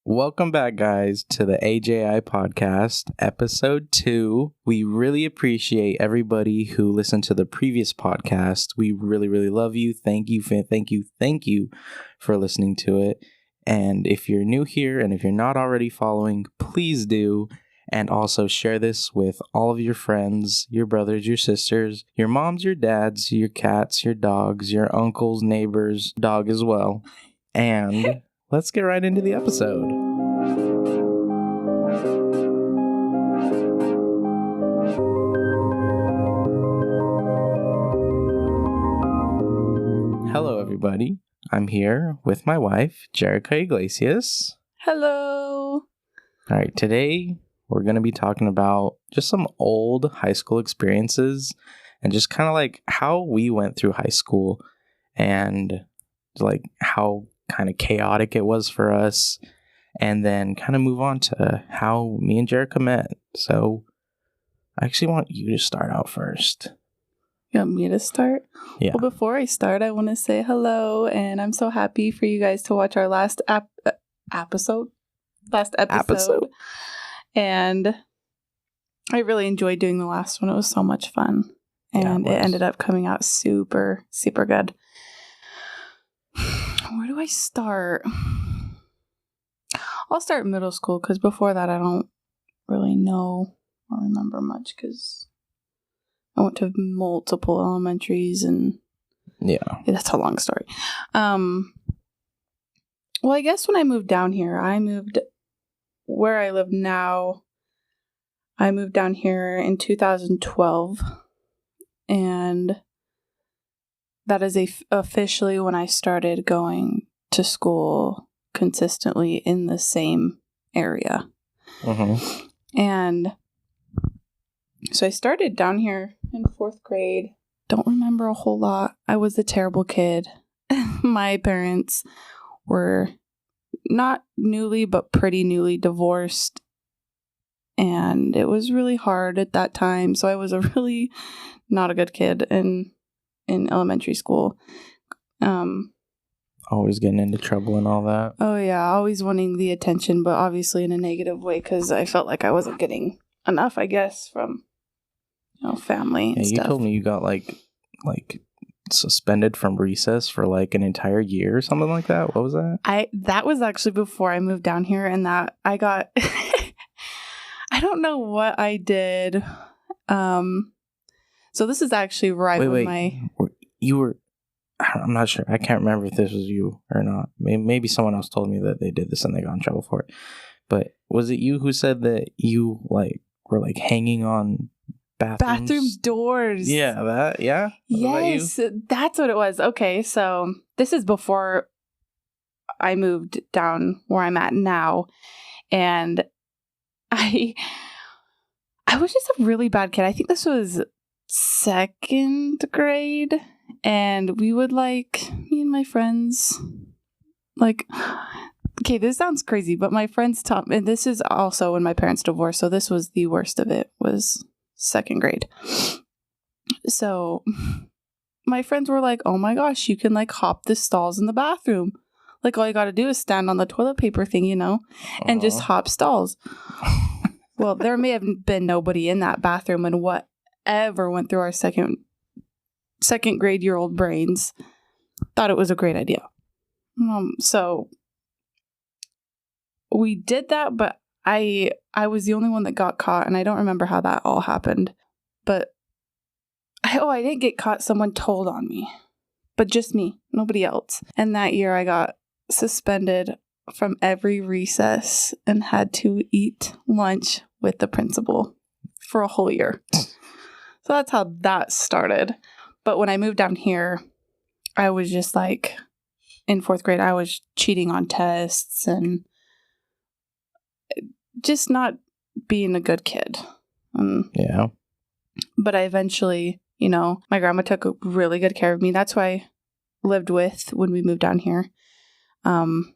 Welcome back, guys, to the A.J.I podcast, episode 2. We really appreciate everybody who listened to the previous podcast. We really, really love you. Thank you for listening to it. And if you're new here and if you're not already following, please do. And also share this with all of your friends, your brothers, your sisters, your moms, your dads, your cats, your dogs, your uncles, neighbors, dog as well. And let's get right into the episode. Hello, everybody. I'm here with my wife, Jerica Iglesias. Hello. All right, today we're going to be talking about just some old high school experiences and just kind of like how we went through high school and like how kind of chaotic it was for us, and then kind of move on to how me and Jerica met. So I actually want you to start out first. You want me to start? Yeah. Well, before I start, I want to say hello, and I'm so happy for you guys to watch our last episode. And I really enjoyed doing the last one. It was so much fun. And it ended up coming out super, super good. Where do I start? I'll start middle school because before that I don't really know or remember much because I went to multiple elementaries and that's a long story. Well, I guess when I moved down here, I moved where I live now. I moved down here in 2012, and that is officially when I started going to school consistently in the same area. Mm-hmm. And so I started down here in 4th grade. Don't remember a whole lot. I was a terrible kid. My parents were not newly, but pretty newly divorced. And it was really hard at that time. So I was a really not a good kid in elementary school. Always getting into trouble and all that. Oh yeah, always wanting the attention, but obviously in a negative way because I felt like I wasn't getting enough, I guess, from family and stuff. You told me you got like suspended from recess for like an entire year or something like that. What was that? That was actually before I moved down here, and that I got I don't know what I did. So this is actually right when you were. I'm not sure. I can't remember if this was you or not. Maybe someone else told me that they did this and they got in trouble for it. But was it you who said that you were hanging on bathroom doors? Yeah, that. Yeah. Yes, that's what it was. Okay, so this is before I moved down where I'm at now, and I was just a really bad kid. I think this was 2nd grade, and we would me and my friends okay, this sounds crazy, but my friends taught me, and this is also when my parents divorced, so this was the worst of it, was 2nd grade. So my friends were like, oh my gosh, you can hop the stalls in the bathroom. All you gotta do is stand on the toilet paper thing, and just hop stalls. Well, there may have been nobody in that bathroom, and whatever went through our second grade year old brains thought it was a great idea. So we did that, but I was the only one that got caught, and I don't remember how that all happened. But I didn't get caught. Someone told on me, but just me, nobody else. And that year I got suspended from every recess and had to eat lunch with the principal for a whole year. So that's how that started. But when I moved down here, I was just in 4th grade, I was cheating on tests and just not being a good kid. Yeah. But I eventually, my grandma took really good care of me. That's who I lived with when we moved down here. And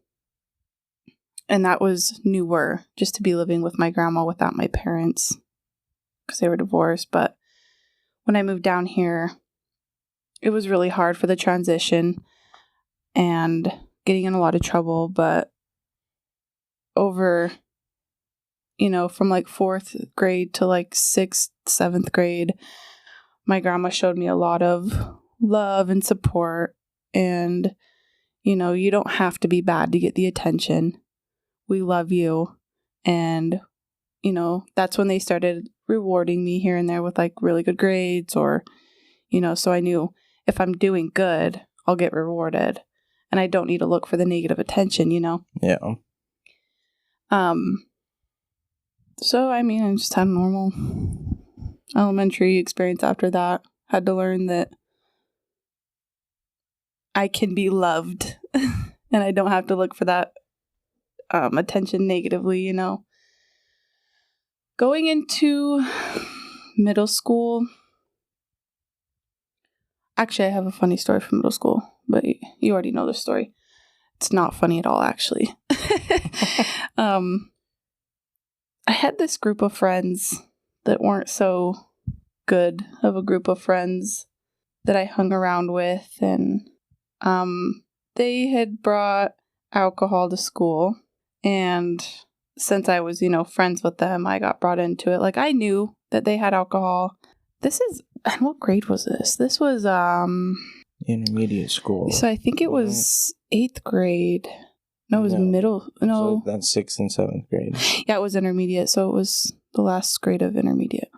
that was newer, just to be living with my grandma without my parents because they were divorced. But when I moved down here, it was really hard for the transition and getting in a lot of trouble. But over, from like 4th grade to like 6th, 7th grade, my grandma showed me a lot of love and support. And, you don't have to be bad to get the attention. We love you. And, that's when they started rewarding me here and there with like really good grades or, so I knew if I'm doing good, I'll get rewarded and I don't need to look for the negative attention, Yeah. So, I just had a normal elementary experience after that. Had to learn that I can be loved and I don't have to look for that attention negatively, Going into middle school. Actually, I have a funny story from middle school, but you already know the story. It's not funny at all, actually. I had this group of friends that weren't so good of a group of friends that I hung around with, and they had brought alcohol to school, and since I was, friends with them, I got brought into it. Like, I knew that they had alcohol. What grade was this? This was, intermediate school. So I think it was 8th grade. No, it was middle. No. So that's 6th and 7th grade. Yeah, it was intermediate. So it was the last grade of intermediate.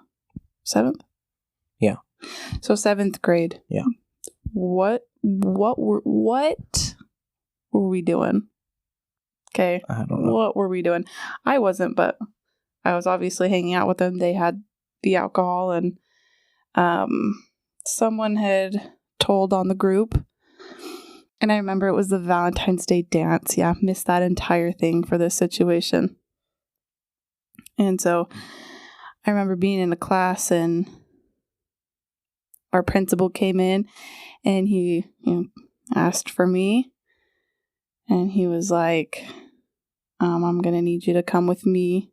7th? Yeah. So 7th grade. Yeah. What were we doing? Okay. I don't know. What were we doing? I wasn't, but I was obviously hanging out with them. They had the alcohol, and someone had told on the group. And I remember it was the Valentine's Day dance. Yeah, missed that entire thing for this situation. And so I remember being in a class, and our principal came in, and he asked for me. And he was like, I'm going to need you to come with me.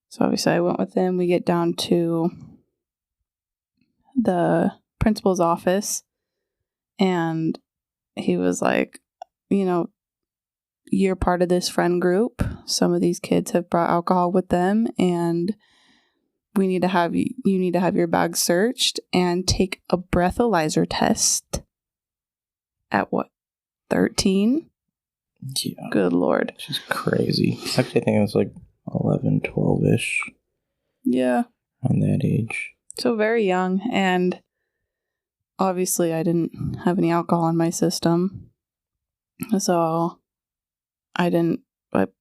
So obviously I went with him. We get down to the principal's office, and he was like, you're part of this friend group. Some of these kids have brought alcohol with them, and you need to have your bag searched and take a breathalyzer test at 13? Yeah. Good Lord. Which is crazy. Actually, I think it was like 11, 12-ish. Yeah. On that age. So very young, and obviously I didn't have any alcohol in my system. So I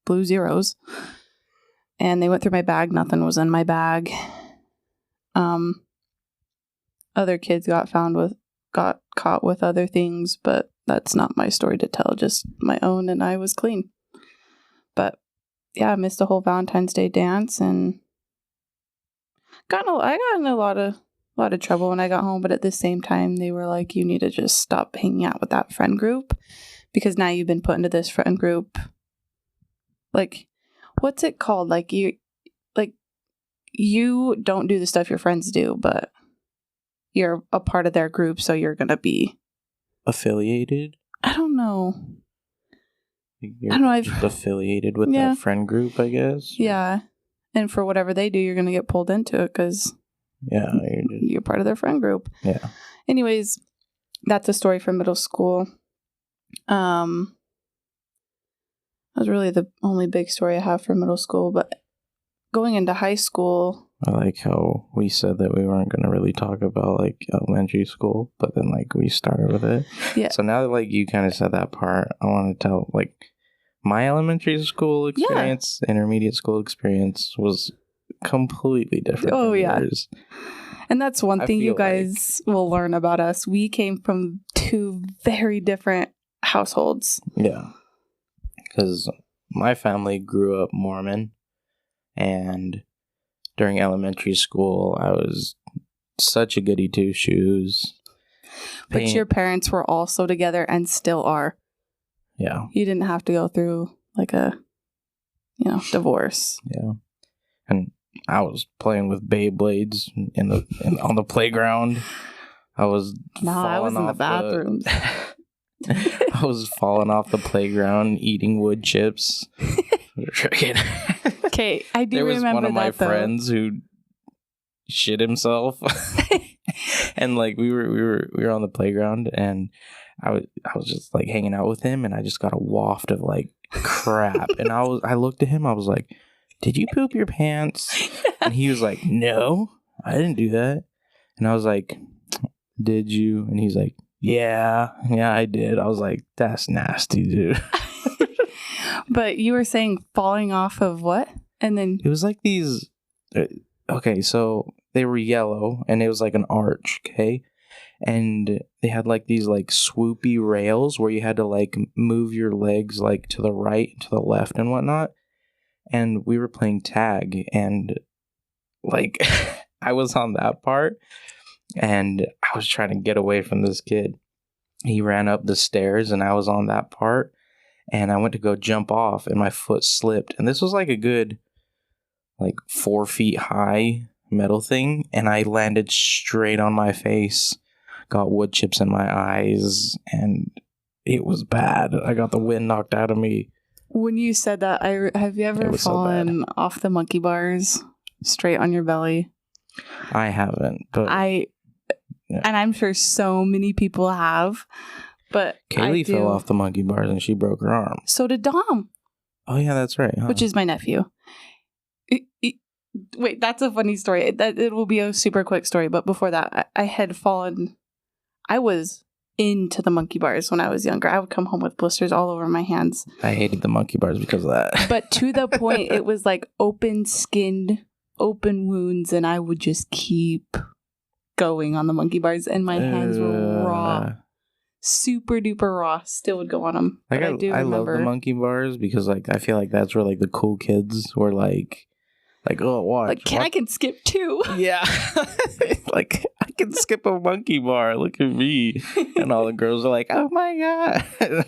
blew zeros. And they went through my bag. Nothing was in my bag. Other kids got caught with other things, but that's not my story to tell, just my own, and I was clean. But yeah, I missed a whole Valentine's Day dance, and I got in a lot of trouble when I got home. But at the same time, they were like, "You need to just stop hanging out with that friend group, because now you've been put into this friend group. Like, what's it called? Like you don't do the stuff your friends do, but you're a part of their group, so you're gonna be affiliated. I don't know. You're just affiliated with that friend group, I guess. Yeah, and for whatever they do, you're gonna get pulled into it because you're part of their friend group. Yeah. Anyways, that's a story from middle school. That was really the only big story I have from middle school, but going into high school, I like how we said that we weren't going to really talk about like elementary school, but then like we started with it. Yeah. So now that like you kind of said that part, I want to tell like my elementary school experience, intermediate school experience was completely different. Oh yeah. Yours. And that's one thing you guys will learn about us. We came from two very different households. Yeah. Because my family grew up Mormon, and during elementary school, I was such a goody two-shoes. But your parents were also together and still are. Yeah. You didn't have to go through like a, divorce. Yeah. And I was playing with Beyblades on the playground. I was in the bathrooms. I was falling off the playground, eating wood chips, Okay, I do there was remember one of my that, though. friends who shit himself, and like we were on the playground, and I was just like hanging out with him, and I just got a waft of like crap, and I looked at him, I was like, "Did you poop your pants?" And he was like, "No, I didn't do that." And I was like, "Did you?" And he's like, yeah, I did. I was like, "That's nasty, dude." But you were saying falling off of what? And then it was like these. Okay, so they were yellow, and it was like an arch. Okay, and they had like these like swoopy rails where you had to like move your legs like to the right, to the left, and whatnot. And we were playing tag, and like I was on that part, and I was trying to get away from this kid. He ran up the stairs, and I was on that part, and I went to go jump off, and my foot slipped. And this was like a good, like 4 feet high metal thing, and I landed straight on my face, got wood chips in my eyes, and it was bad. I got the wind knocked out of me. When you said that, have you ever fallen off the monkey bars straight on your belly? I haven't, but and I'm sure so many people have. But Kaylee fell off the monkey bars and she broke her arm. So did Dom. Oh yeah, that's right. Huh? Which is my nephew. Wait, that's a funny story. It will be a super quick story. But before that, I had fallen. I was into the monkey bars when I was younger. I would come home with blisters all over my hands. I hated the monkey bars because of that. But to the point, it was like open-skinned, open wounds, and I would just keep going on the monkey bars, and my hands were raw. Super duper raw. Still would go on them. Like I love the monkey bars because like I feel like that's where like the cool kids were like oh watch. Like I can skip too. Yeah. Like I can skip a monkey bar. Look at me. And all the girls are like, oh my god.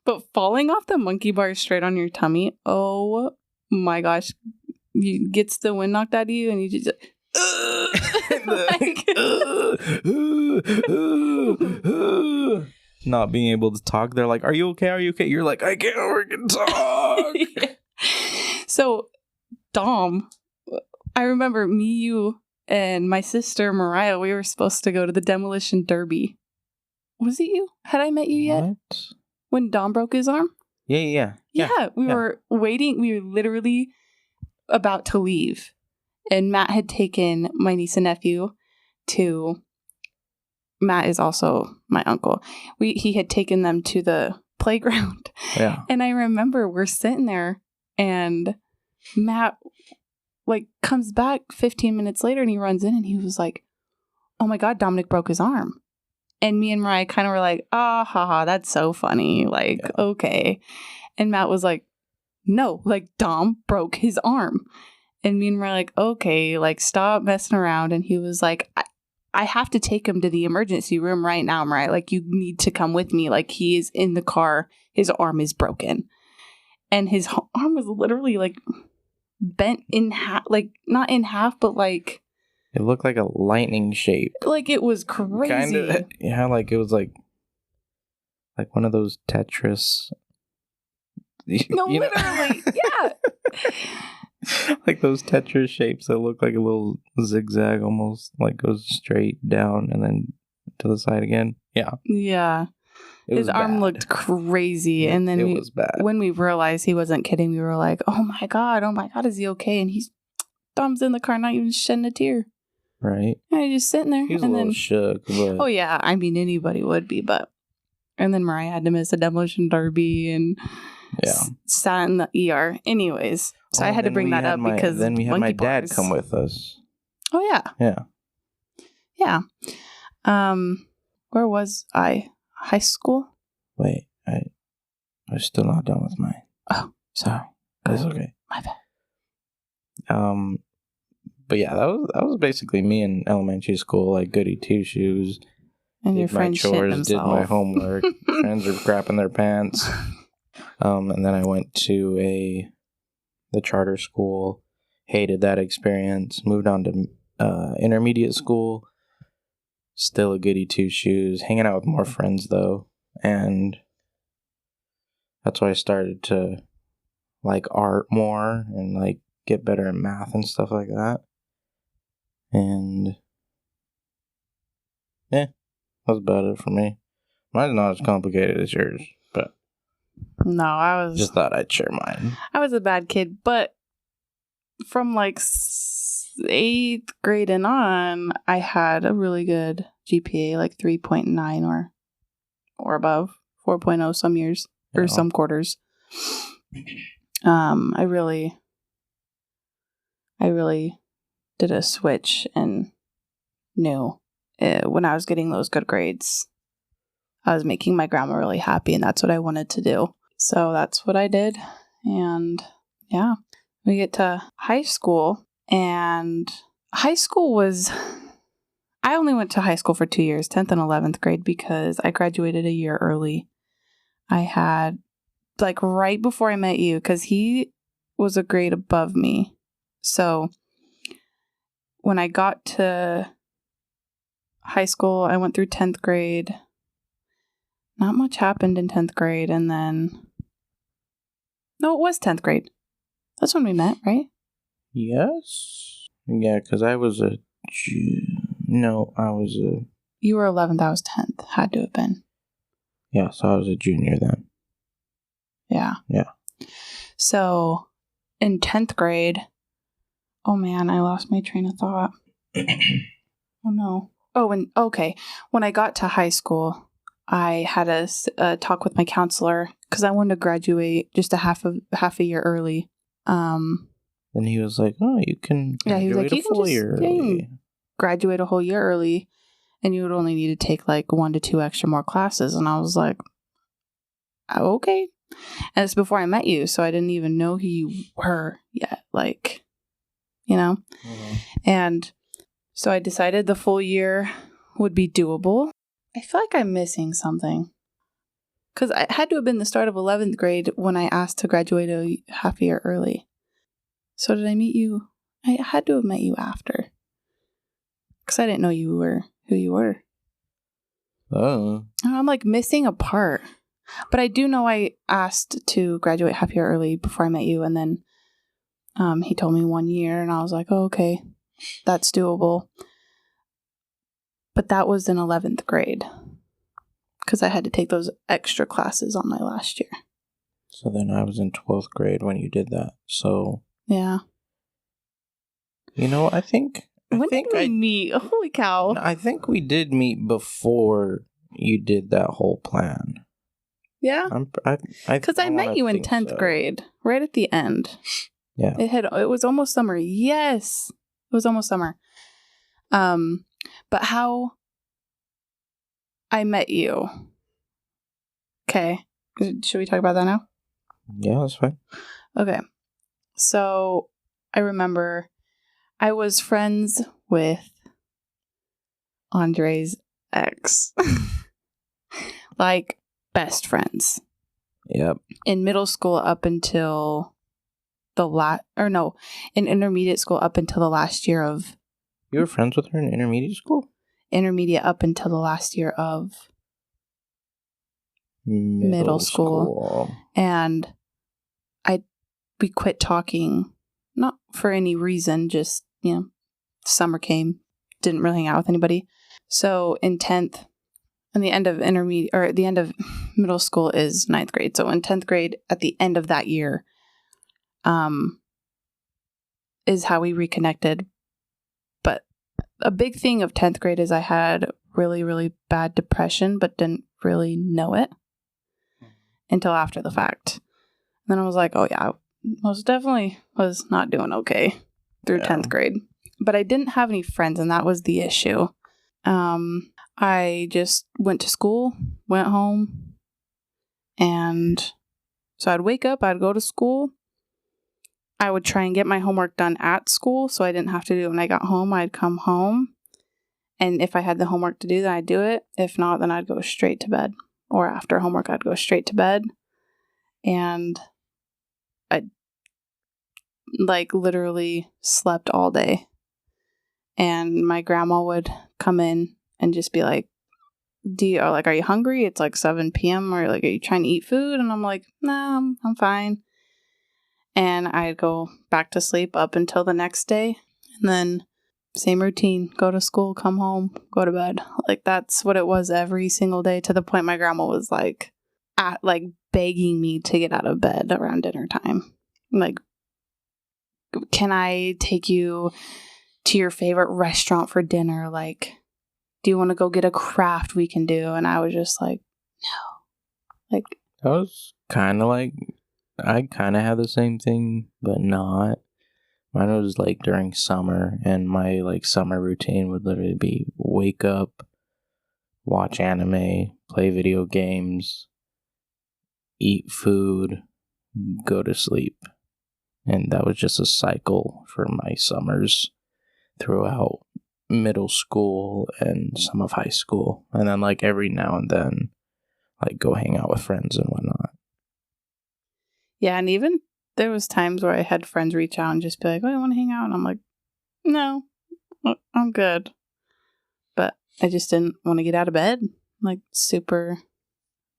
But falling off the monkey bar straight on your tummy, oh my gosh. You gets the wind knocked out of you and you just not being able to talk. They're like, are you okay? You're like, I can't freaking talk. Yeah. So Dom, I remember me, you, and my sister Mariah, we were supposed to go to the demolition derby. Was it you? Had I met you yet? What? When Dom broke his arm? Yeah. We were waiting. We were literally about to leave. And Matt had taken my niece and nephew to... Matt is also my uncle. He had taken them to the playground. Yeah. And I remember we're sitting there and Matt like comes back 15 minutes later and he runs in and he was like, oh my God, Dominic broke his arm. And me and Mariah kind of were like, haha, that's so funny. Like, okay. And Matt was like, no, like Dom broke his arm. And me and Mariah like, okay, like stop messing around. And he was like, I have to take him to the emergency room right now, Mariah. Like, you need to come with me. Like, he is in the car. His arm is broken. And his arm was literally, like, bent in half. Like, not in half, but, like... It looked like a lightning shape. Like, it was crazy. Kind of. Yeah, like, it was, like one of those Tetris... No, literally. Yeah. Like those Tetris shapes that look like a little zigzag almost, like goes straight down and then to the side again. Yeah. His arm looked crazy. And then it was bad. When we realized he wasn't kidding, we were like, oh my God, is he okay? And Dom's in the car, not even shedding a tear. Right. And he's just sitting there. He was a little shook. But... Oh yeah, I mean anybody would be, but... And then Mariah had to miss a demolition derby and sat in the ER. Anyways, so I had to bring that up because then we had my dad bars. come with us. Oh yeah. Yeah. Where was I? High school? Wait, I'm still not done with mine. Oh, sorry. That's okay. My bad. But yeah, that was basically me in elementary school, like goody two shoes. And your friends shit themselves. Did my homework. Friends were crapping their pants. And then I went to the charter school. Hated that experience. Moved on to intermediate school. Still a goody two shoes. Hanging out with more friends though, and that's why I started to like art more and like get better in math and stuff like that. And yeah, that's about it for me. Mine's not as complicated as yours, but no, I was just thought I'd share mine. I was a bad kid, but from like 8th grade and on, I had a really good GPA, like 3.9 or above, 4.0 some years or some quarters. I really did a switch and knew when I was getting those good grades, I was making my grandma really happy, and that's what I wanted to do. So that's what I did. And yeah, we get to high school, and high school was, I only went to high school for 2 years, 10th and 11th grade, because I graduated a year early. I had, like, right before I met you, because he was a grade above me. So when I got to high school, I went through 10th grade. Not much happened in 10th grade, and then... No, it was 10th grade. That's when we met, right? Yes. Yeah, because I was a... No, I was a... You were 11th, I was 10th. Had to have been. Yeah, so I was a junior then. Yeah. Yeah. So, in 10th grade... Oh, man, I lost my train of thought. Oh, no. Okay. When I got to high school, I had a talk with my counselor because I wanted to graduate just a half a year early. Then he was like, "Oh, you can graduate he was like, a full year early. Graduate a whole year early, and you would only need to take like 1 to 2 extra more classes." And I was like, "Oh, okay." And it's before I met you, so I didn't even know who you were yet. Like, you know? Mm-hmm. And so I decided the full year would be doable. I feel like I'm missing something. Because it had to have been the start of 11th grade when I asked to graduate a half a year early. So did I meet you? I had to have met you after. Because I didn't know you were who you were. Oh. I'm like missing a part. But I do know I asked to graduate half a year early before I met you. And then he told me 1 year. And I was like, oh, okay, that's doable. But that was in 11th grade. Because I had to take those extra classes on my last year. So then I was in 12th grade when you did that. So... Yeah. You know, I think... When did we meet? Holy cow. I think we did meet before you did that whole plan. Yeah? Because I met you in 10th grade. Right at the end. Yeah. It was almost summer. Yes. It was almost summer. But how... I met you. Okay. Should we talk about that now? Yeah, that's fine. Okay. So, I remember I was friends with Andre's ex. Like, best friends. Yep. In middle school up until in intermediate school up until the last year of... You were friends with her in intermediate school? Intermediate up until the last year of middle school. And we quit talking, not for any reason, just, summer came, didn't really hang out with anybody. So in 10th, and the end of intermediate, or the end of middle school is 9th grade. So in 10th grade, at the end of that year, is how we reconnected. But a big thing of 10th grade is I had really, really bad depression, but didn't really know it until after the fact. And then I was like, oh yeah, most definitely was not doing okay through 10th grade. But I didn't have any friends, and that was the issue. I just went to school, went home, and so I'd wake up, I'd go to school. I would try and get my homework done at school so I didn't have to do it when I got home. I'd come home, and if I had the homework to do, then I'd do it. If not, then I'd go straight to bed. Or after homework, I'd go straight to bed. And I literally slept all day. And my grandma would come in and just be like, are you hungry? It's like 7 p.m. Or like, are you trying to eat food? And I'm like, no, I'm fine. And I'd go back to sleep up until the next day. And then same routine, go to school, come home, go to bed. Like, that's what it was every single day, to the point my grandma was like begging me to get out of bed around dinner time. Like, can I take you to your favorite restaurant for dinner? Like, do you want to go get a craft we can do? And I was just like, no. Like, that was kind of like, I kind of had the same thing, but not. Mine was like during summer, and my like summer routine would literally be wake up, watch anime, play video games, eat food, go to sleep. And that was just a cycle for my summers throughout middle school and some of high school. And then like every now and then, like go hang out with friends and whatnot. Yeah, and even there was times where I had friends reach out and just be like, oh, I want to hang out. And I'm like, no, I'm good. But I just didn't want to get out of bed. Like,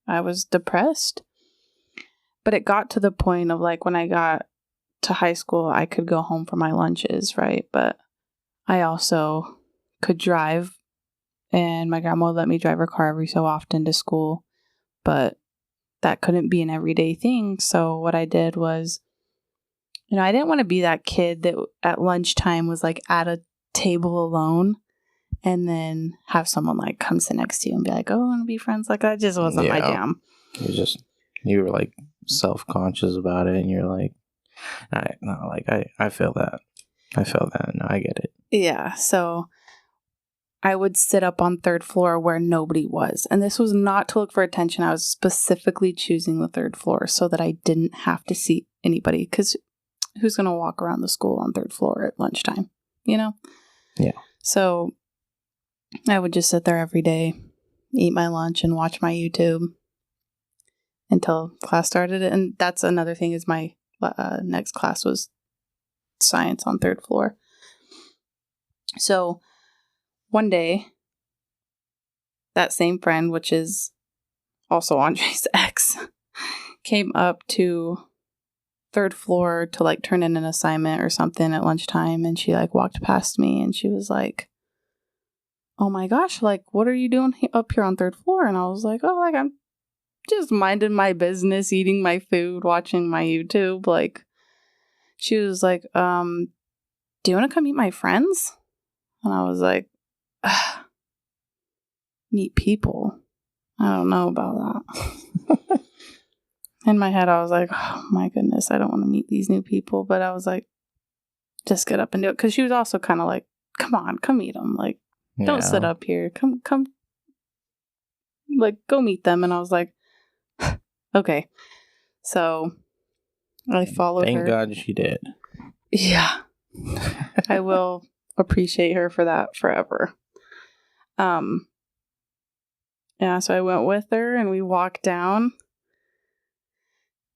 I was depressed. But it got to the point of like, when I got to high school, I could go home for my lunches, right? But I also could drive, and my grandma would let me drive her car every so often to school. But that couldn't be an everyday thing. So what I did was, I didn't want to be that kid that at lunchtime was like at a table alone and then have someone like come sit next to you and be like, oh, I want to be friends. Like, that just wasn't my jam. You were like self-conscious about it, and you're like, I feel that. No, I get it. Yeah. So I would sit up on third floor where nobody was. And this was not to look for attention. I was specifically choosing the third floor so that I didn't have to see anybody. Because who's going to walk around the school on third floor at lunchtime? Yeah. So I would just sit there every day, eat my lunch, and watch my YouTube until class started. And that's another thing, is my next class was science on third floor. So one day, that same friend, which is also Andre's ex, came up to third floor to like turn in an assignment or something at lunchtime. And she like walked past me and she was like, oh my gosh, like, what are you doing up here on third floor? And I was like, oh, like, I'm just minding my business, eating my food, watching my YouTube. Like, she was like, do you want to come meet my friends? And I was like, meet people? I don't know about that. In my head, I was like, oh my goodness, I don't want to meet these new people. But I was like, just get up and do it. Because she was also kind of like, come on, come meet them. Like, don't sit up here. Come, like, go meet them. And I was like, okay. So I followed her. Thank God she did. Yeah. I will appreciate her for that forever. Yeah, so I went with her and we walked down,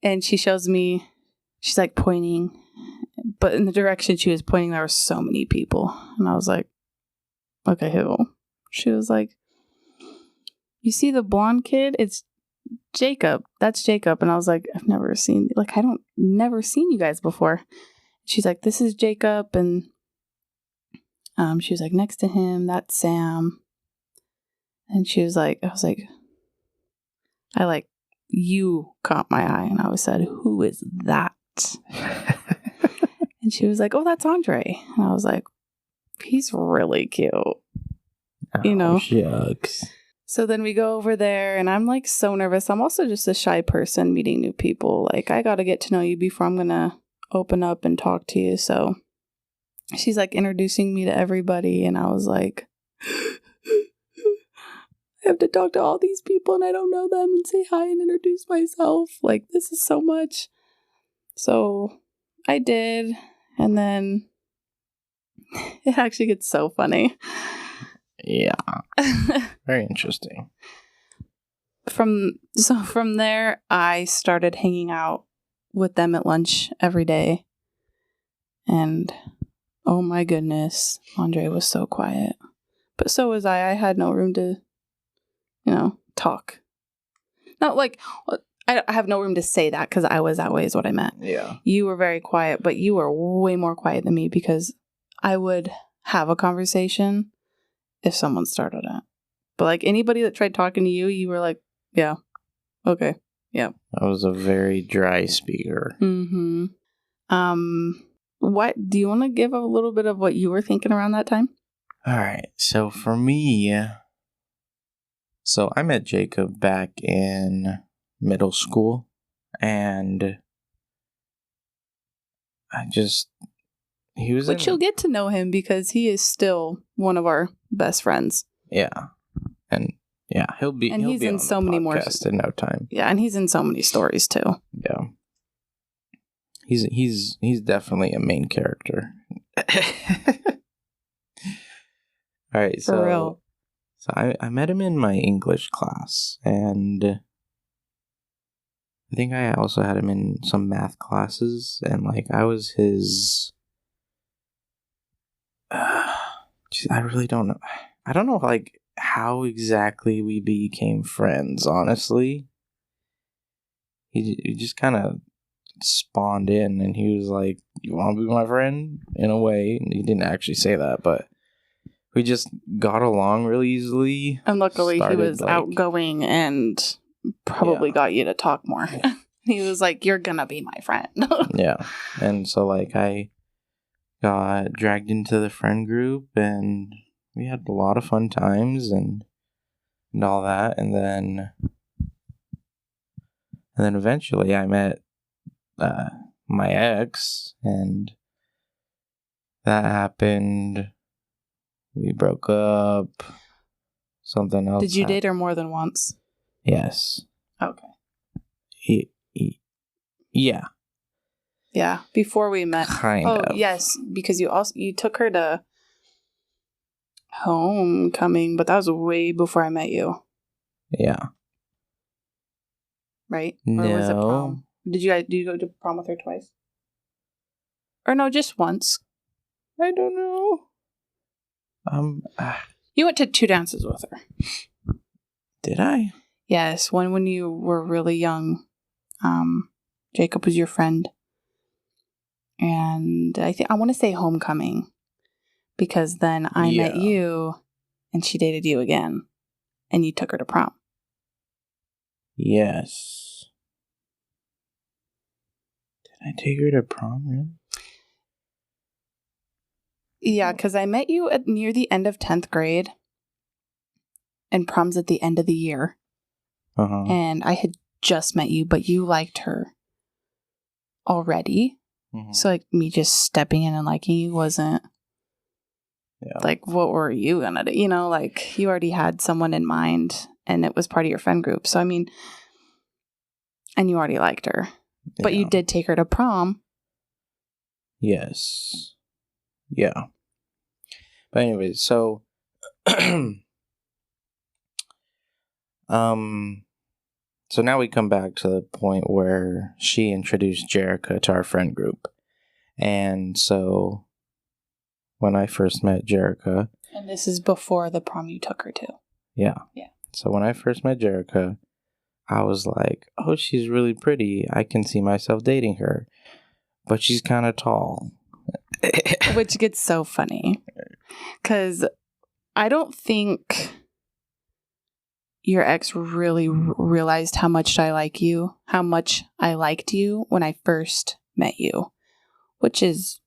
and she shows me, she's like pointing, but in the direction she was pointing, there were so many people. And I was like, okay, who? She was like, you see the blonde kid? It's Jacob. That's Jacob. And I was like, I've never seen you guys before. She's like, this is Jacob. And she was like, next to him, that's Sam. And she was like, you caught my eye. And I said, who is that? And she was like, oh, that's Andre. And I was like, he's really cute. Oh, shucks. So then we go over there, and I'm like so nervous. I'm also just a shy person meeting new people. Like, I got to get to know you before I'm going to open up and talk to you. So she's like introducing me to everybody. And I was like, I have to talk to all these people and I don't know them and say hi and introduce myself. Like, this is so much. So I did. And then it actually gets so funny. Yeah. Very interesting. From there, I started hanging out with them at lunch every day. And oh my goodness, Andre was so quiet. But so was I. I had no room to, talk. Not like, I have no room to say that because I was that way is what I meant. Yeah. You were very quiet, but you were way more quiet than me because I would have a conversation if someone started it. But like anybody that tried talking to you, you were like, yeah, okay, yeah. I was a very dry speaker. Mm-hmm. What do you want to give a little bit of what you were thinking around that time? All right. So for me, I met Jacob back in middle school, and you'll get to know him because he is still one of our best friends. Yeah. And yeah, he's in so many more in no time. Yeah, and he's in so many stories too. Yeah. He's definitely a main character. All right, For real. So I met him in my English class, and I think I also had him in some math classes, and like I was his. I really don't know. I don't know like how exactly we became friends. Honestly, he just kind of spawned in, and he was like, "You want to be my friend?" In a way, and he didn't actually say that, but we just got along really easily. And luckily, he was outgoing and probably got you to talk more. He was like, "You're gonna be my friend." Yeah, and so like I got dragged into the friend group, and we had a lot of fun times and all that, and then eventually I met my ex, and that happened. We broke up. Something else. Did you date her more than once? Yes. Okay. Yeah. Yeah. Before we met. Kind of. Oh, yes. Because you took her to homecoming, but that was way before I met you. Yeah. Right? No. Or was it prom? Did you go to prom with her twice? Or no, just once? I don't know. You went to 2 dances with her. Did I? Yes, one when you were really young. Jacob was your friend. And I want to say homecoming. Because then I met you and she dated you again. And you took her to prom. Yes. Did I take her to prom, really? Yeah, because I met you near the end of 10th grade. And prom's at the end of the year. Uh-huh. And I had just met you, but you liked her already. Mm-hmm. So like me just stepping in and liking you wasn't like, what were you gonna do? You know, like you already had someone in mind and it was part of your friend group. So I mean, and you already liked her. But you did take her to prom. Yes. Yeah. But anyway, so so now we come back to the point where she introduced Jerica to our friend group. And so when I first met Jerica. And this is before the prom you took her to. Yeah. Yeah. So when I first met Jerica, I was like, oh, she's really pretty. I can see myself dating her. But she's kind of tall. Which gets so funny. Because I don't think your ex really realized how much I liked you when I first met you. Which is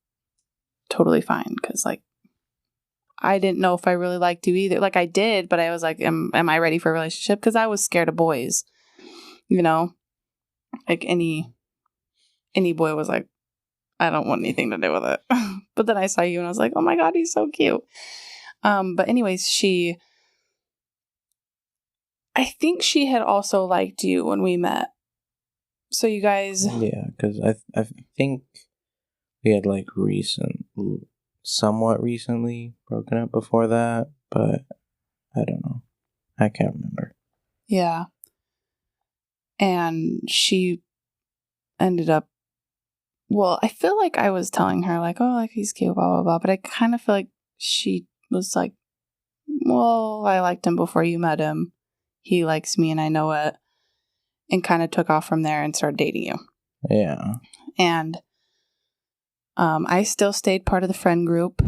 totally fine. Because, like, I didn't know if I really liked you either. Like, I did, but I was like, am I ready for a relationship? Because I was scared of boys. You know? Like, any boy was like, I don't want anything to do with it. But then I saw you and I was like, oh my God, he's so cute. But anyways, I think she had also liked you when we met. So you guys. Yeah, because I think we had like somewhat recently broken up before that, but I don't know. I can't remember. Yeah. And she ended up, well, I feel like I was telling her like, oh, like he's cute, blah, blah, blah. But I kind of feel like she was like, well, I liked him before you met him. He likes me and I know it. and kind of took off from there and started dating you. Yeah. And I still stayed part of the friend group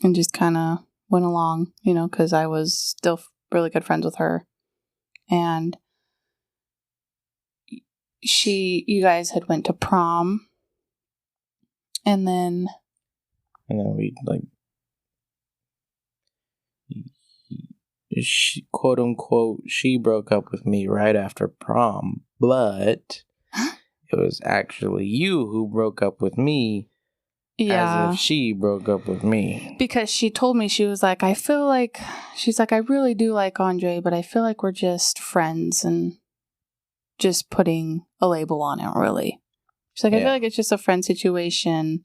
and just kind of went along, because I was still really good friends with her. And you guys had went to prom. And then we, she, quote unquote, she broke up with me right after prom. But it was actually you who broke up with me. Yeah. As if she broke up with me. Because she told me, she was like, she's like, I really do like Andre, but I feel like we're just friends and just putting a label on it, really. She's like, I feel like it's just a friend situation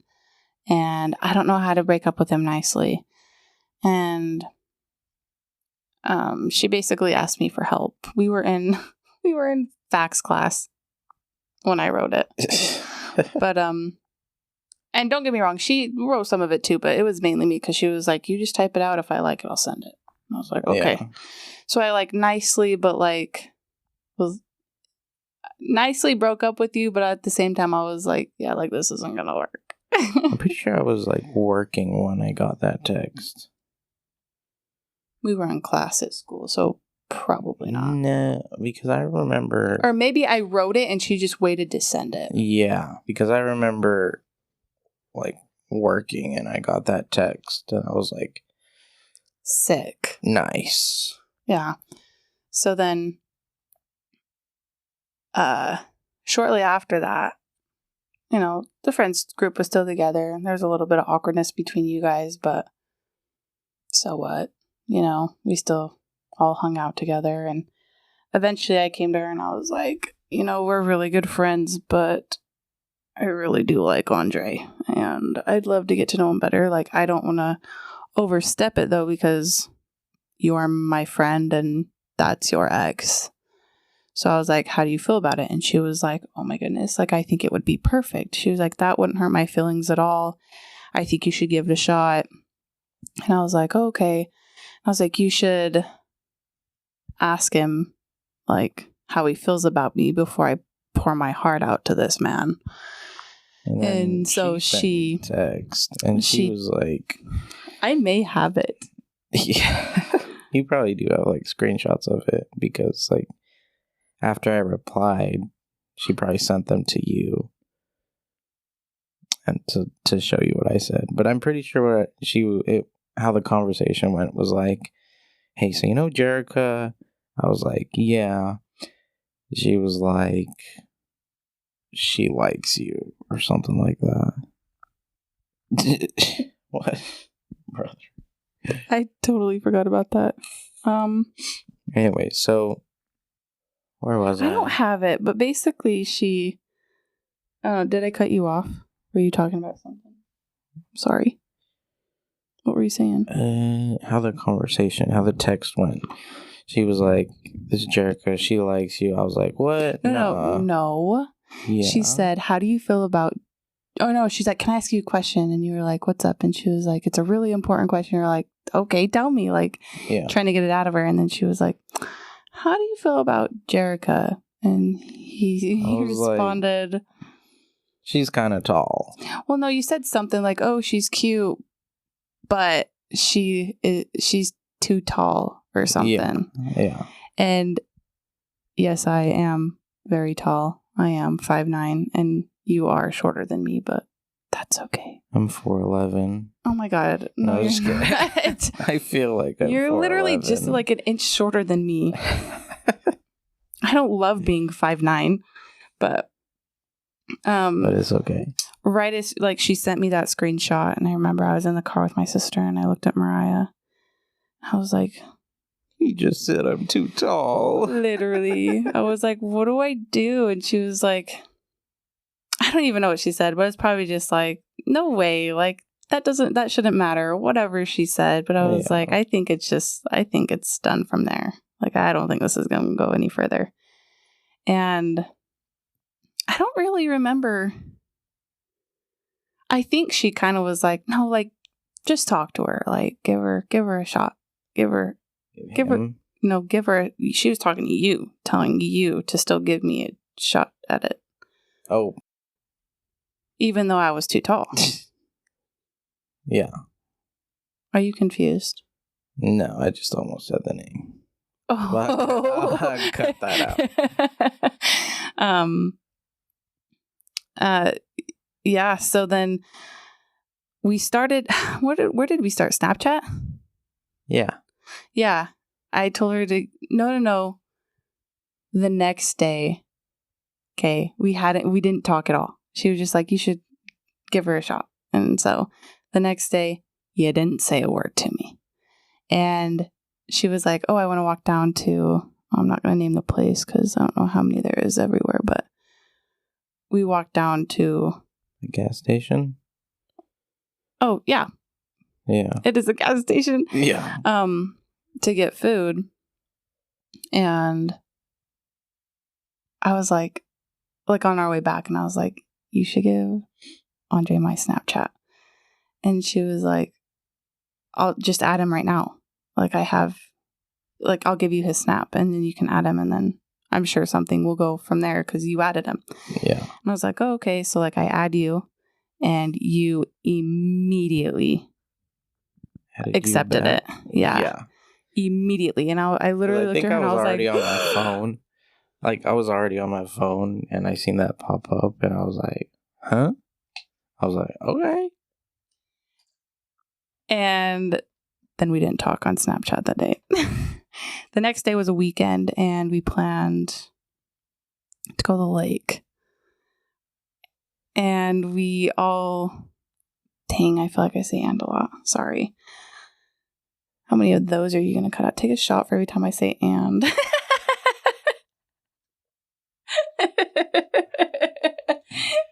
and I don't know how to break up with him nicely. And she basically asked me for help. We were in facts class when I wrote it. But, and don't get me wrong, she wrote some of it too, but it was mainly me because she was like, you just type it out. If I like it, I'll send it. And I was like, okay. Yeah. So I nicely, but was nicely broke up with you. But at the same time, I was like, yeah, this isn't going to work. I'm pretty sure I was working when I got that text. We were in class at school, so probably not. No, because I remember. Or maybe I wrote it and she just waited to send it. Yeah, because I remember working and I got that text and I was like, sick. Nice. Yeah. So then, shortly after that, the friends group was still together and there was a little bit of awkwardness between you guys, but so what? We still all hung out together and eventually I came to her and I was like, we're really good friends, but I really do like Andre and I'd love to get to know him better. I don't want to overstep it though, because you are my friend and that's your ex. So I was like, how do you feel about it? And she was like, oh my goodness, I think it would be perfect. She was like, that wouldn't hurt my feelings at all. I think you should give it a shot. And I was like, oh, okay. I was like, you should ask him how he feels about me before I pour my heart out to this man. And so she text and she was like, I may have it. Yeah. You probably do have screenshots of it because after I replied, she probably sent them to you and to show you what I said. But I'm pretty sure how the conversation went was like, hey, so Jerica? I was like, yeah. She was like, she likes you or something like that. What? Brother. I totally forgot about that. Anyway, so where was I? I don't have it, but basically she... did I cut you off? Were you talking about something? Sorry. What were you saying? How the text went. She was like, this is Jerica, she likes you. I was like, what? No. Yeah. She said, how do you feel about... Oh, no, she's like, can I ask you a question? And you were like, what's up? And she was like, it's a really important question. You're like, okay, tell me. Trying to get it out of her. And then she was like, how do you feel about Jerica? And he responded... she's kind of tall. Well, no, you said something like, oh, she's cute, but she's too tall or something. Yeah. And yes, I am very tall. I am 5'9", and you are shorter than me, but that's okay. I'm 4'11". Oh my God. No, I'm just kidding. I feel like you're 4'11". Literally just an inch shorter than me. I don't love being 5'9", but it's okay. Right as she sent me that screenshot, and I remember I was in the car with my sister, and I looked at Mariah. I was like, "You just said I'm too tall." Literally, I was like, "What do I do?" And she was like, "I don't even know what she said, but it's probably just no way, that shouldn't matter, whatever she said." But I was like, I think it's done from there. I don't think this is going to go any further. And I don't really remember. I think she kind of was like, no, just talk to her. Give her a shot. Give her no, give her, she was talking to you, telling you to still give me a shot at it. Oh. Even though I was too tall. Yeah. Are you confused? No, I just almost said the name. Oh. I'll cut that out. Yeah, so then we started, where did we start? Snapchat? Yeah. Yeah. I told her to, no. The next day, okay, we didn't talk at all. She was just like, you should give her a shot. And so the next day, you didn't say a word to me. And she was like, oh, I want to walk down to, I'm not going to name the place because I don't know how many there is everywhere, but we walked down to a gas station. Oh, yeah. Yeah. It is a gas station. Yeah. To get food. And I was like on our way back, and I was like, you should give Andre my Snapchat. And she was like, I'll just add him right now. Like I'll give you his snap and then you can add him, and then I'm sure something will go from there because you added him. Yeah. And I was like, oh, okay. So like I add you, and you immediately accepted it. Yeah. Immediately. And I literally looked at her and I was like, I was already on my phone. Like, I was already on my phone and I seen that pop up and I was like, huh? I was like, okay. And then we didn't talk on Snapchat that day. The next day was a weekend and we planned to go to the lake. And we all, dang, I feel like I say and a lot. Sorry. How many of those are you going to cut out? Take a shot for every time I say and.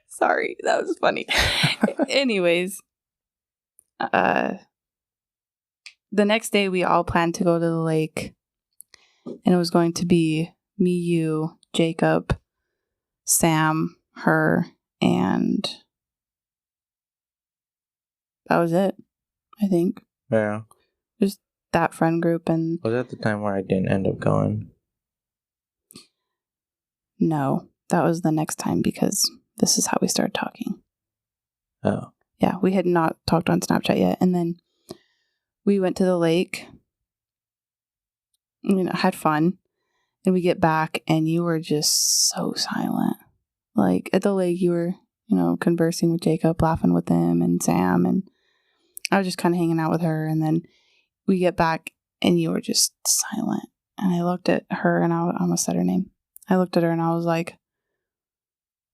Sorry, that was funny. Anyways, the next day we all planned to go to the lake, and it was going to be me, you, Jacob, Sam, her, and that was it, I think. Yeah. Just that friend group. And was that the time where I didn't end up going? No, that was the next time because this is how we started talking. Oh. Yeah, we had not talked on Snapchat yet. And then we went to the lake, had fun. And we get back and you were just so silent. Like at the lake, you were, conversing with Jacob, laughing with him and Sam. And I was just kind of hanging out with her. And then we get back and you were just silent. And I looked at her and I almost said her name. I looked at her and I was like,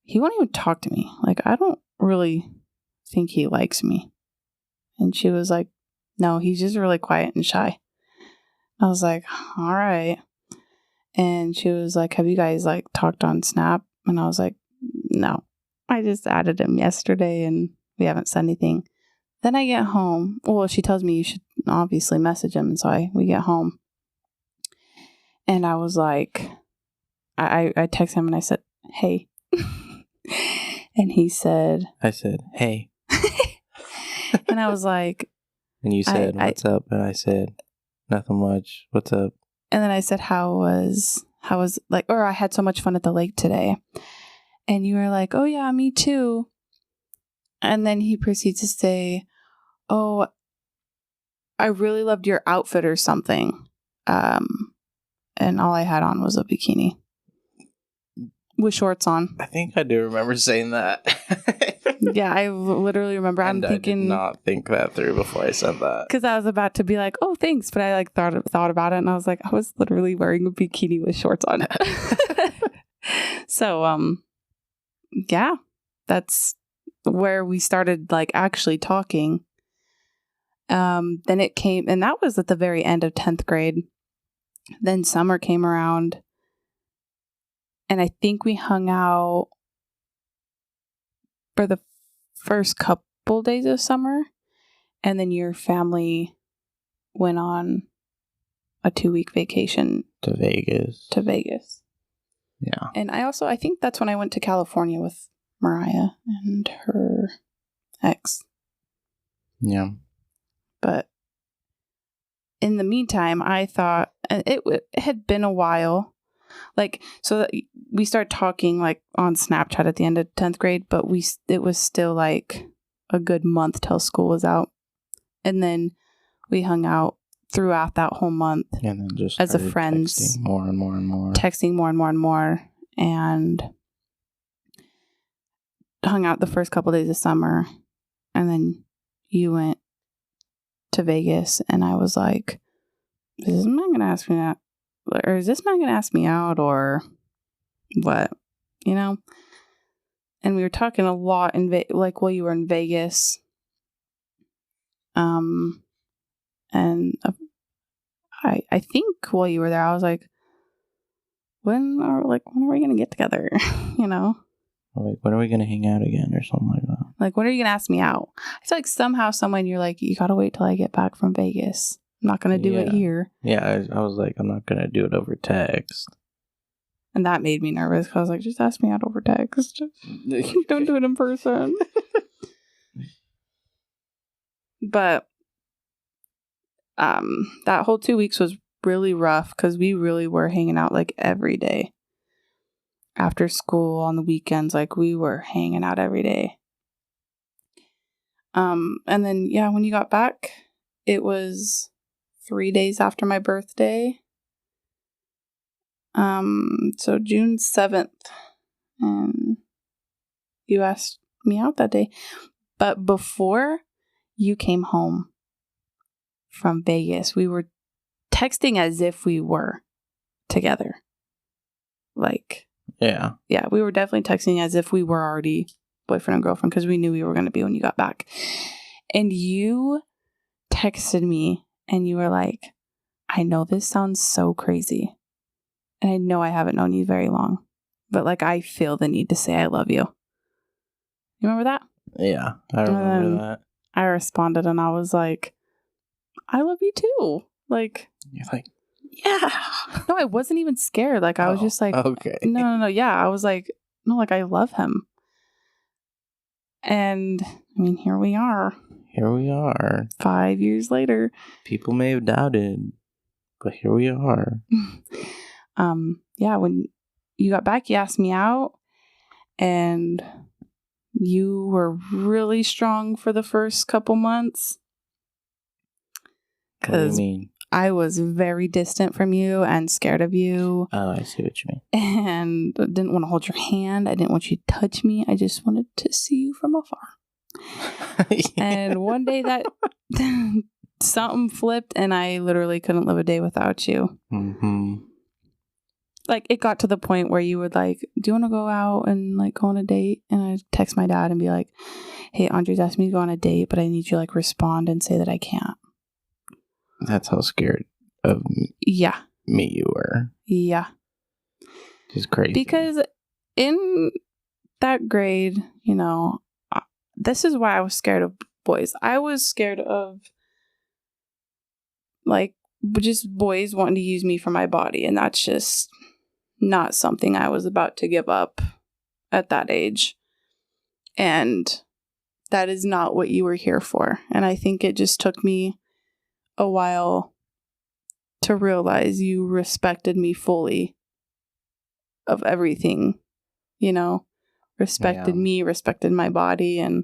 he won't even talk to me. Like, I don't really think he likes me. And she was like, no, he's just really quiet and shy. I was like, all right. And she was like, have you guys talked on Snap? And I was like, no, I just added him yesterday and we haven't said anything. Then I get home. Well, she tells me you should obviously message him. And so we get home. And I was like, I texted him and I said, hey. And he said, I said, hey. And I was like, and you said, what's up? And I said, nothing much. What's up? And then I said, how was I had so much fun at the lake today. And you were like, oh yeah, me too. And then he proceeds to say, oh, I really loved your outfit or something. And all I had on was a bikini with shorts on. I think I do remember saying that. Yeah, I literally remember. I did not think that through before I said that. Because I was about to be like, oh, thanks. But I thought about it and I was like, I was literally wearing a bikini with shorts on. So, yeah, that's where we started actually talking. Then it came, and that was at the very end of 10th grade. Then summer came around. And I think we hung out for the first couple days of summer. And then your family went on a 2-week vacation. To Vegas. Yeah. And I think that's when I went to California with Mariah and her ex. Yeah. But in the meantime, I thought it had been a while. Like, so that we started talking like on Snapchat at the end of 10th grade, but it was still like a good month till school was out. And then we hung out throughout that whole month. And then just as a friends. Texting more and more and more. Texting more and more and more. And hung out the first couple days of summer. And then you went to Vegas, and I was like, is this man going to ask me that? Or is this man going to ask me out, or what? You know? And we were talking a lot like while you were in Vegas. And I think while you were there, I was like, when are we going to get together? You know? Like, when are we going to hang out again or something like that? Like, when are you going to ask me out? I feel like somehow, someone, you're like, you got to wait till I get back from Vegas. I'm not going to do it here. Yeah, I was like, I'm not going to do it over text. And that made me nervous, because I was like, just ask me out over text. Don't do it in person. But that whole 2 weeks was really rough, because we really were hanging out like every day. After school, on the weekends, like we were hanging out every day. And then, yeah, when you got back, it was 3 days after my birthday. So June 7th. And you asked me out that day. But before you came home from Vegas, we were texting as if we were together. Like, yeah, we were definitely texting as if we were already boyfriend and girlfriend, because we knew we were going to be when you got back. And you texted me and you were like, I know this sounds so crazy, and I know I haven't known you very long, but like I feel the need to say I love you. You remember that? Yeah, I remember that. I responded and I was like, I love you too. Like, you're like, yeah. No, I wasn't even scared. Like, I was just like, okay. No. Yeah, I was like, no, like, I love him. And, I mean, here we are. 5 years later. People may have doubted, but here we are. Yeah, when you got back, you asked me out, and you were really strong for the first couple months. What do you mean? I was very distant from you and scared of you. Oh, I see what you mean. And didn't want to hold your hand. I didn't want you to touch me. I just wanted to see you from afar. And one day that something flipped, and I literally couldn't live a day without you. Mm-hmm. Like, it got to the point where you would like, do you want to go out and like go on a date? And I'd text my dad and be like, hey, Andre's asked me to go on a date, but I need you to like respond and say that I can't. That's how scared of me you were. Yeah. Just crazy. Because in that grade, you know, this is why I was scared of boys. I was scared of, like, just boys wanting to use me for my body. And that's just not something I was about to give up at that age. And that is not what you were here for. And I think it just took me a while to realize you respected me fully of everything, you know, respected me, respected my body. And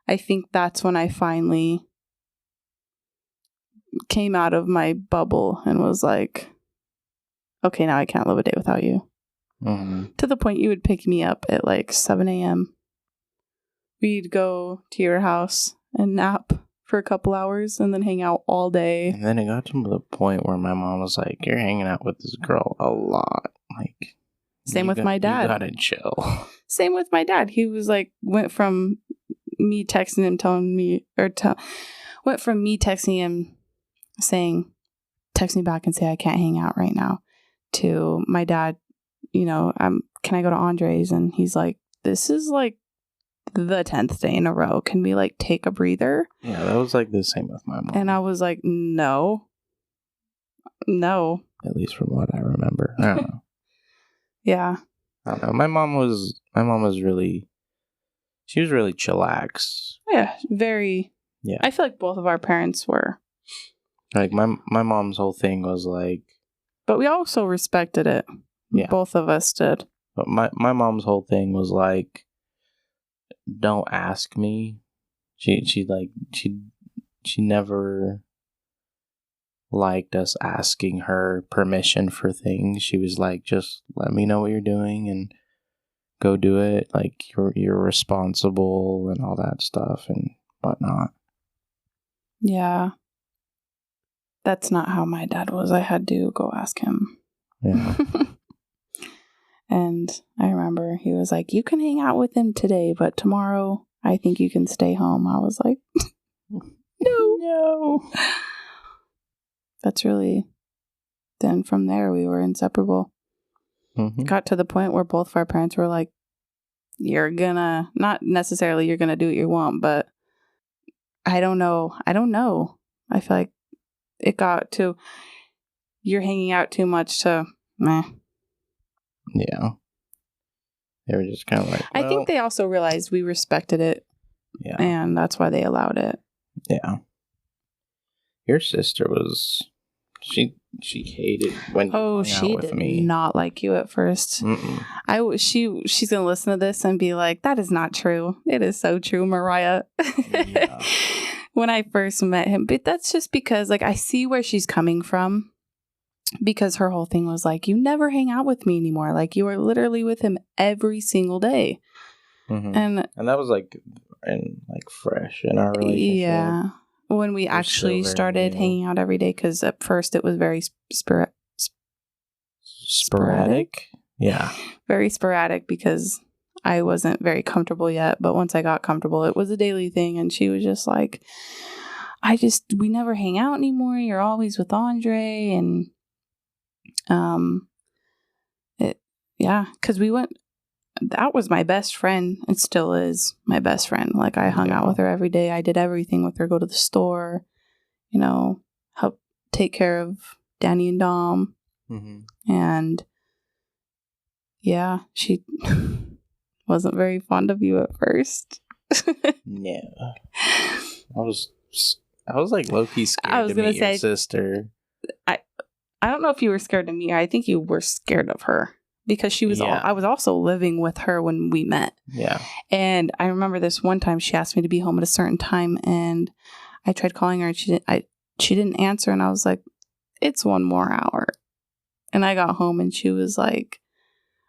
I think that's when I finally came out of my bubble and was like, okay, now I can't live a day without you. Mm-hmm. To the point you would pick me up at like 7 a.m. We'd go to your house and nap for a couple hours and then hang out all day. And then it got to the point where my mom was like, you're hanging out with this girl a lot. Like, same with my dad. You gotta chill. Same with my dad. He was like, went from me texting him saying, text me back and say I can't hang out right now, to my dad, you know, can I go to Andre's? And he's like, this is like the 10th day in a row. Can we like take a breather? Yeah, that was like the same with my mom. And I was like, no. At least from what I remember. I don't know. Yeah. I don't know. My mom was really, she was really chillax. Yeah, very. Yeah. I feel like both of our parents were. Like, my mom's whole thing was like... But we also respected it. Yeah. Both of us did. But my mom's whole thing was like, don't ask me. She never liked us asking her permission for things. She was like, just let me know what you're doing and go do it. Like, you're responsible and all that stuff and whatnot. Yeah. That's not how my dad was. I had to go ask him. Yeah. And I remember he was like, you can hang out with him today, but tomorrow I think you can stay home. I was like, no. That's really... Then from there, we were inseparable. Mm-hmm. Got to the point where both of our parents were like, you're gonna... Not necessarily you're gonna do what you want, but I don't know. I feel like it got to... You're hanging out too much to... Meh. Yeah. They were just kind of like, well, I think they also realized we respected it. Yeah. And that's why they allowed it. Yeah. Your sister was... She hated when you hung out with me. She did not like you at first. She's going to listen to this and be like, that is not true. It is so true, Mariah. Yeah. When I first met him. But that's just because, like, I see where she's coming from. Because her whole thing was like, you never hang out with me anymore. Like, you are literally with him every single day. Mm-hmm. And that was like fresh in our relationship. Yeah. When we actually started hanging out every day. Because at first it was very sporadic. Yeah. Very sporadic because I wasn't very comfortable yet. But once I got comfortable, it was a daily thing. And she was just like, we never hang out anymore. You're always with Andre. And because that was my best friend and still is my best friend. Like, I hung out with her every day. I did everything with her, go to the store, help take care of Danny and Dom. Mm-hmm. And yeah, she wasn't very fond of you at first. Yeah. I was like low-key scared to meet your sister. I don't know if you were scared of me. I think you were scared of her because she was. I was also living with her when we met. Yeah. And I remember this one time she asked me to be home at a certain time, and I tried calling her, and she didn't answer, and I was like, "It's one more hour." And I got home, and she was like,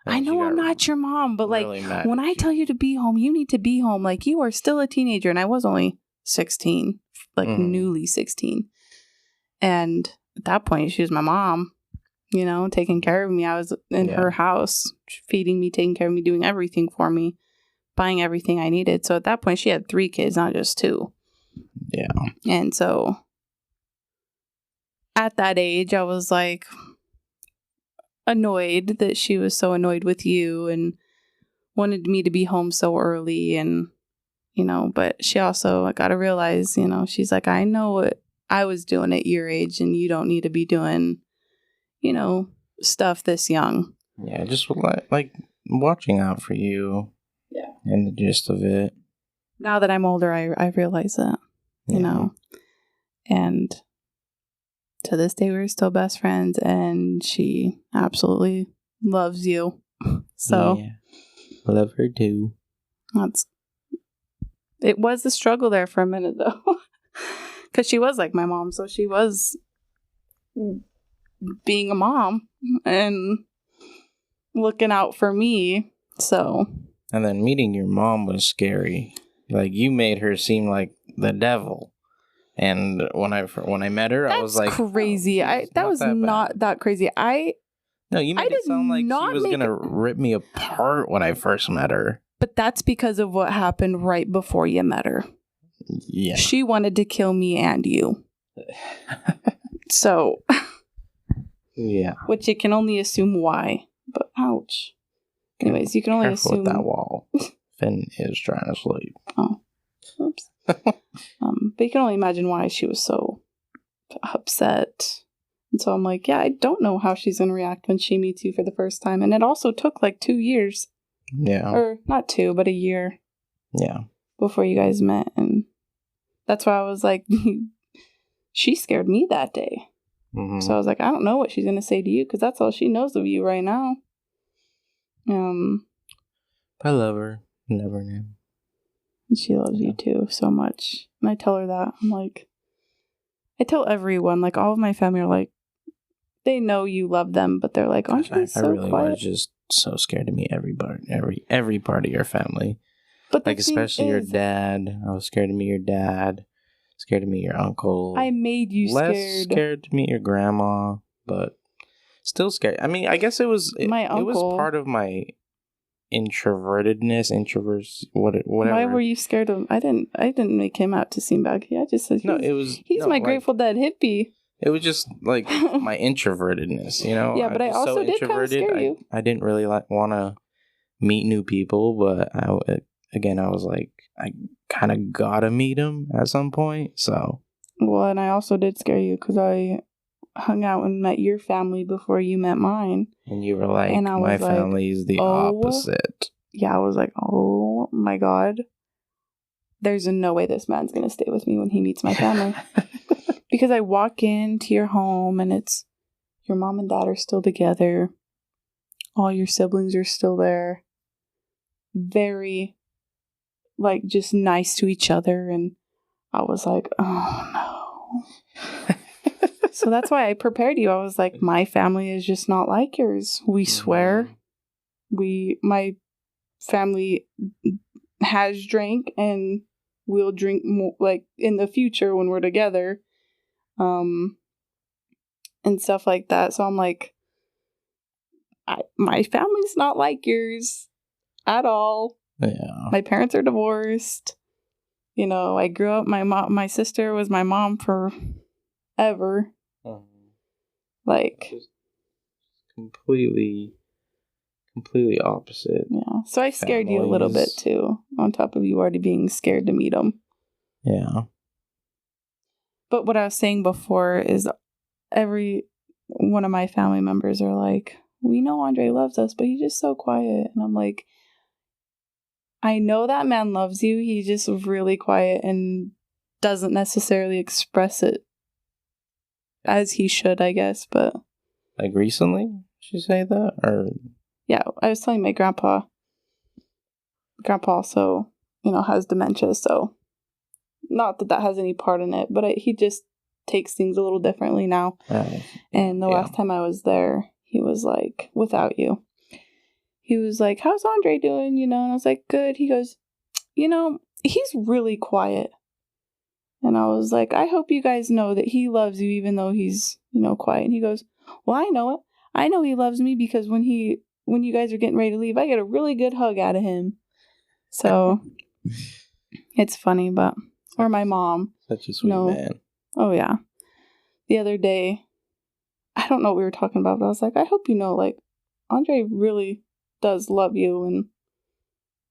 "I know I'm not your mom, but really like when I tell you to be home, you need to be home. Like, you are still a teenager." And I was only 16, like newly 16, and at that point, she was my mom, taking care of me. I was in her house, feeding me, taking care of me, doing everything for me, buying everything I needed. So at that point, she had 3 kids, not just 2. Yeah. And so at that age, I was like annoyed that she was so annoyed with you and wanted me to be home so early. And, but she also, I got to realize, she's like, I know what I was doing at your age, and you don't need to be doing, stuff this young. Yeah, just like watching out for you. Yeah. And the gist of it. Now that I'm older, I realize that, and to this day, we're still best friends, and she absolutely loves you. So, yeah. I love her too. It was a struggle there for a minute, though. Because she was like my mom, so she was being a mom and looking out for me, so. And then meeting your mom was scary. Like, you made her seem like the devil. And when I met her, I was like, crazy. That was not that crazy. No, you made it sound like she was going to rip me apart when I first met her. But that's because of what happened right before you met her. Yeah. She wanted to kill me and you. So. Yeah. Which you can only assume why. But ouch. Anyways, you can only assume. With that wall. Finn is trying to sleep. Oh. Oops. But you can only imagine why she was so upset. And so I'm like, yeah, I don't know how she's going to react when she meets you for the first time. And it also took like 2 years. Yeah. Or not 2, but a year. Yeah. Before you guys met. And that's why I was like, she scared me that day. Mm-hmm. So I was like, I don't know what she's going to say to you because that's all she knows of you right now. I love her. Never knew. And she loves you too so much. And I tell her that. I'm like, I tell everyone, like all of my family are like, they know you love them, but they're like, Andre's so really quiet. was just so scared to meet every part of your family. But like especially your dad. I was scared to meet your dad. Scared to meet your uncle. I made you Less scared to meet your grandma, but still scared. I mean, I guess it was my uncle. It was part of my whatever. Why were you scared of him? I didn't make him out to seem bad. I just said he's my Grateful Dead hippie. It was just like my introvertedness, you know. Yeah, but I also so did kind of scare you. I didn't really want to meet new people, but I was like, I kind of gotta meet them at some point. So well, and I also did scare you because I hung out and met your family before you met mine. And you were like, my family is the opposite. Yeah, I was like, oh my God. There's no way this man's going to stay with me when he meets my family. Because I walk into your home and it's your mom and dad are still together. All your siblings are still there. Very, like, just nice to each other. And I was like, oh no. So that's why I prepared you. I was like, my family is just not like yours. We swear. My family has drank and we'll drink more, like, in the future when we're together. And stuff like that. So I'm like, my family's not like yours at all. Yeah. My parents are divorced. You know, I grew up, my sister was my mom forever. Like, just completely opposite. Yeah. So I scared you a little bit too, on top of you already being scared to meet him. Yeah. But what I was saying before is every one of my family members are like, we know Andre loves us, but he's just so quiet. And I'm like, I know that man loves you. He's just really quiet and doesn't necessarily express it as he should, I guess. But like recently, did you say that? Or yeah, I was telling my grandpa. Grandpa also, has dementia, so not that has any part in it, but he just takes things a little differently now. And the last time I was there, he was like, without you, he was like, how's Andre doing? And I was like, good. He goes, he's really quiet. And I was like, I hope you guys know that he loves you even though he's, quiet. And he goes, well, I know it. I know he loves me because when you guys are getting ready to leave, I get a really good hug out of him. So it's funny, but or my mom. Such a sweet man. Oh yeah. The other day, I don't know what we were talking about, but I was like, I hope you know, like, Andre really does love you and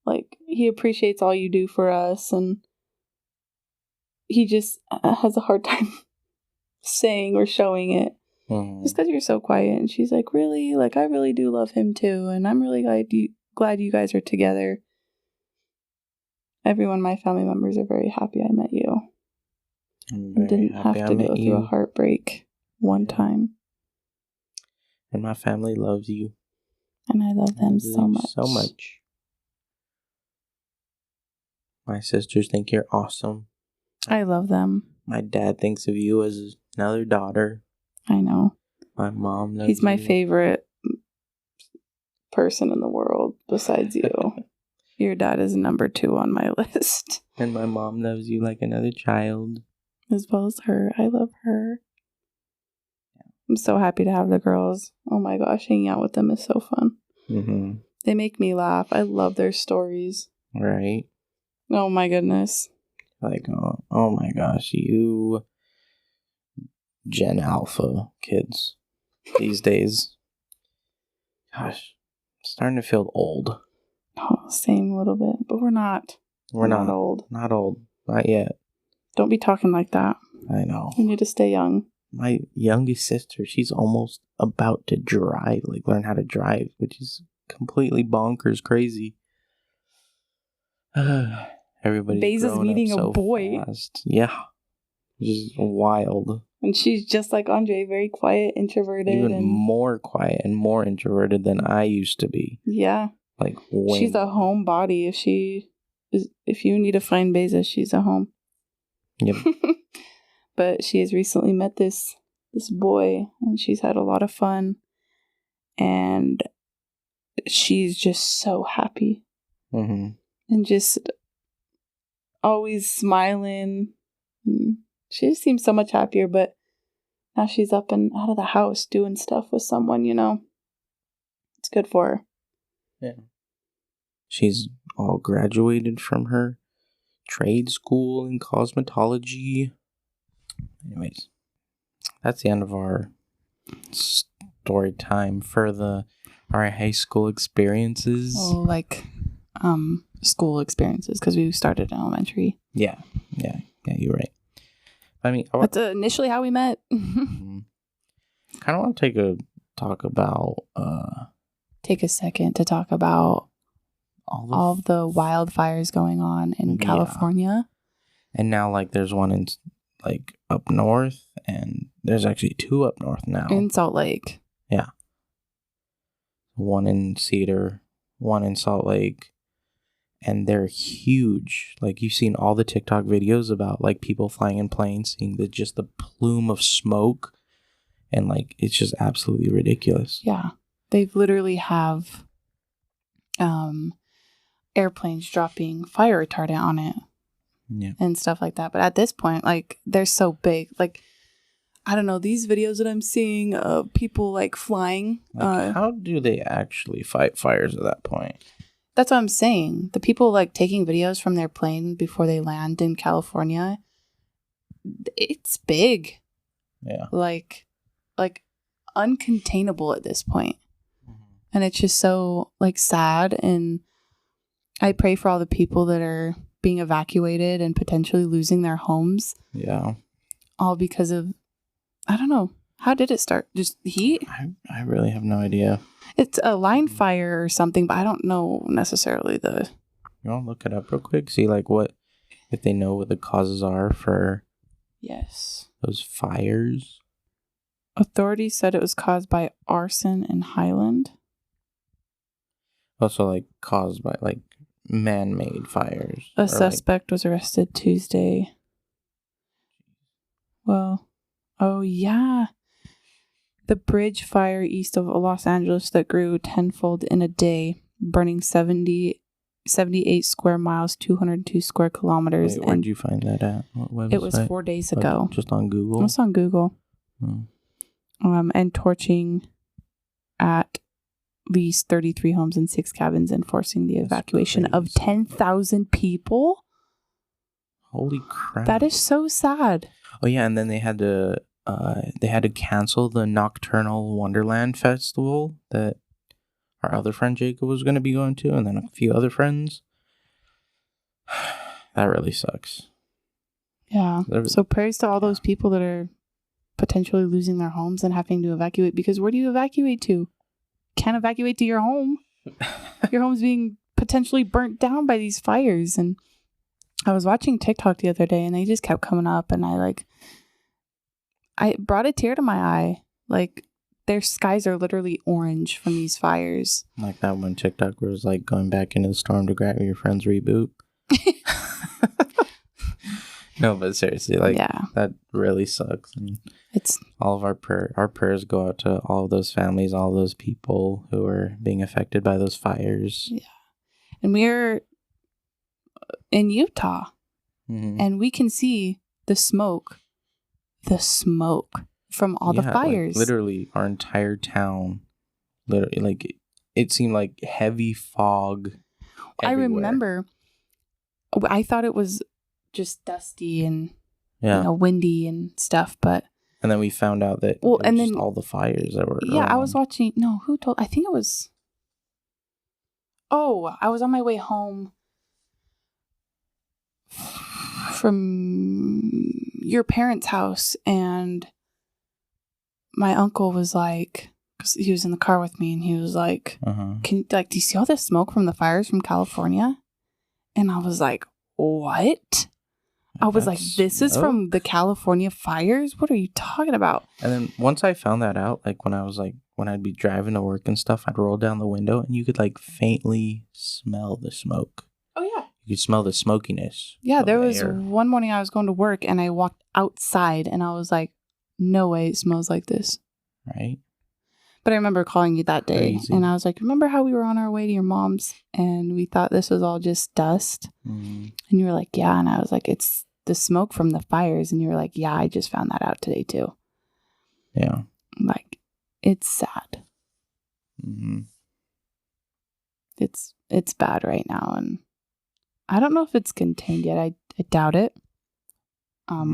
like he appreciates all you do for us, and he just has a hard time saying or showing it. Just because you're so quiet. And she's like, really? Like, I really do love him too, and I'm really glad you guys are together. Every one of my family members are very happy I met you. I didn't have to go through a heartbreak one time. And my family loves you. And I love them so much. So much. My sisters think you're awesome. I love them. My dad thinks of you as another daughter. I know. My mom loves He's my favorite person in the world besides you. Your dad is number 2 on my list. And my mom loves you like another child. As well as her. I love her. I'm so happy to have the girls. Oh my gosh, hanging out with them is so fun. Mm-hmm. They make me laugh. I love their stories. Right. Oh my goodness. Like, oh my gosh, you Gen Alpha kids these days. Gosh, I'm starting to feel old. Oh, same a little bit, but we're not. We're not old. Not old. Not yet. Don't be talking like that. I know. You need to stay young. My youngest sister, she's almost about to drive, like learn how to drive, which is completely bonkers crazy. Everybody's Beza's meeting so a boy. Fast. Yeah. Just wild. And she's just like Andre, very quiet, introverted. Even more quiet and more introverted than I used to be. Yeah. Like, she's a homebody. If you need to find Beza, she's at home. Yep. But she has recently met this boy, and she's had a lot of fun. And she's just so happy. Mm-hmm. And just always smiling. She just seems so much happier, but now she's up and out of the house doing stuff with someone, It's good for her. Yeah. She's all graduated from her trade school in cosmetology. Anyways, that's the end of our story time for our high school experiences. Oh, like school experiences, because we started in elementary. Yeah, you're right. I mean, that's initially how we met. Kind of want to take a second to talk about all of the wildfires going on in California. And now, like, there's one in, like, up north, and there's actually 2 up north now. In Salt Lake. Yeah. One in Cedar, one in Salt Lake. And they're huge. Like, you've seen all the TikTok videos about, like, people flying in planes, seeing just the plume of smoke. And, like, it's just absolutely ridiculous. Yeah. They literally have airplanes dropping fire retardant on it. Yeah. And stuff like that. But at this point, like, they're so big. Like, I don't know, these videos that I'm seeing of people, like, flying. Like, how do they actually fight fires at that point? That's what I'm saying. The people, like, taking videos from their plane before they land in California, it's big. Yeah. Like uncontainable at this point. Mm-hmm. And it's just so, like, sad. And I pray for all the people that are being evacuated and potentially losing their homes. Yeah. All because of, I don't know. How did it start? Just heat? I really have no idea. It's a line fire or something, but I don't know necessarily the... You want to look it up real quick? See, like, if they know what the causes are for... Yes. Those fires? Authorities said it was caused by arson in Highland. Also, like, caused by, like, man-made fires. A suspect was arrested Tuesday. Well, oh, yeah. The bridge fire east of Los Angeles that grew tenfold in a day, burning 78 square miles, 202 square kilometers. Wait, where'd you find that at? What website? It was 4 days ago. Just on Google? It was on Google. Hmm. And torching at least 33 homes and 6 cabins and forcing the evacuation of 10,000 people. Holy crap. That is so sad. Oh, yeah, and then they had to cancel the Nocturnal Wonderland Festival that our other friend Jacob was going to be going to, and then a few other friends. That really sucks. Yeah. So prayers to all those people that are potentially losing their homes and having to evacuate, because where do you evacuate to? Can't evacuate to your home. Your home's being potentially burnt down by these fires. And I was watching TikTok the other day, and they just kept coming up, and I brought a tear to my eye. Like, their skies are literally orange from these fires. Like that one TikTok where it was like going back into the storm to grab your friend's reboot. No, but seriously, like, that really sucks. And it's all of our prayers go out to all of those families, all those people who are being affected by those fires. Yeah. And we're in Utah, and we can see the smoke from all the fires. Like, literally, our entire town, literally, like, it seemed like heavy fog everywhere. I remember, I thought it was just dusty and windy and stuff, but... And then we found out that it was just all the fires that were around. I was watching... No, who told... I think it was... Oh, I was on my way home from your parents' house, and my uncle was like... Because he was in the car with me, and he was like, do you see all this smoke from the fires from California? And I was like, what? I was like, this is from the California fires? What are you talking about? And then once I found that out, like when I'd be driving to work and stuff, I'd roll down the window and you could like faintly smell the smoke. Oh, yeah. You could smell the smokiness. Yeah, there was one morning I was going to work and I walked outside and I was like, no way it smells like this. Right. But I remember calling you that day and I was like, remember how we were on our way to your mom's and we thought this was all just dust? And you were like, yeah. And I was like, it's the smoke from the fires. And you were like, yeah, I just found that out today too. Yeah. Like, it's sad. Mm-hmm. It's bad right now. And I don't know if it's contained yet. I doubt it. I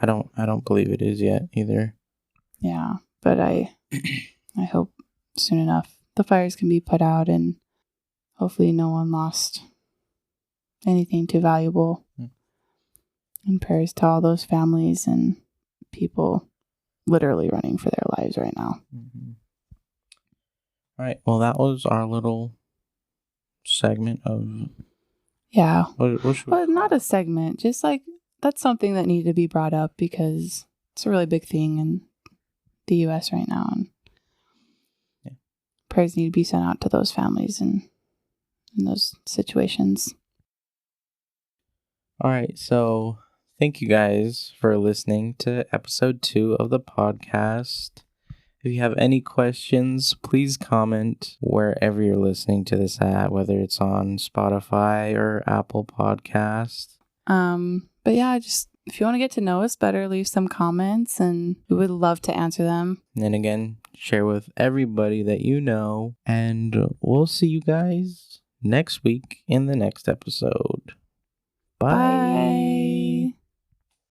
don't believe it is yet either. Yeah. But I hope soon enough the fires can be put out and hopefully no one lost anything too valuable. And prayers to all those families and people literally running for their lives right now. Mm-hmm. All right. Well, that was our little segment of... Yeah. Well, not a segment. Just like that's something that needed to be brought up because it's a really big thing in the U.S. right now, and prayers need to be sent out to those families and in those situations. All right, so thank you guys for listening to episode 2 of the podcast. If you have any questions, please comment wherever you're listening to this at, whether it's on Spotify or Apple Podcast. But yeah, just if you want to get to know us better, leave some comments and we would love to answer them. And then again, share with everybody that you know. And we'll see you guys next week in the next episode. Bye. Bye.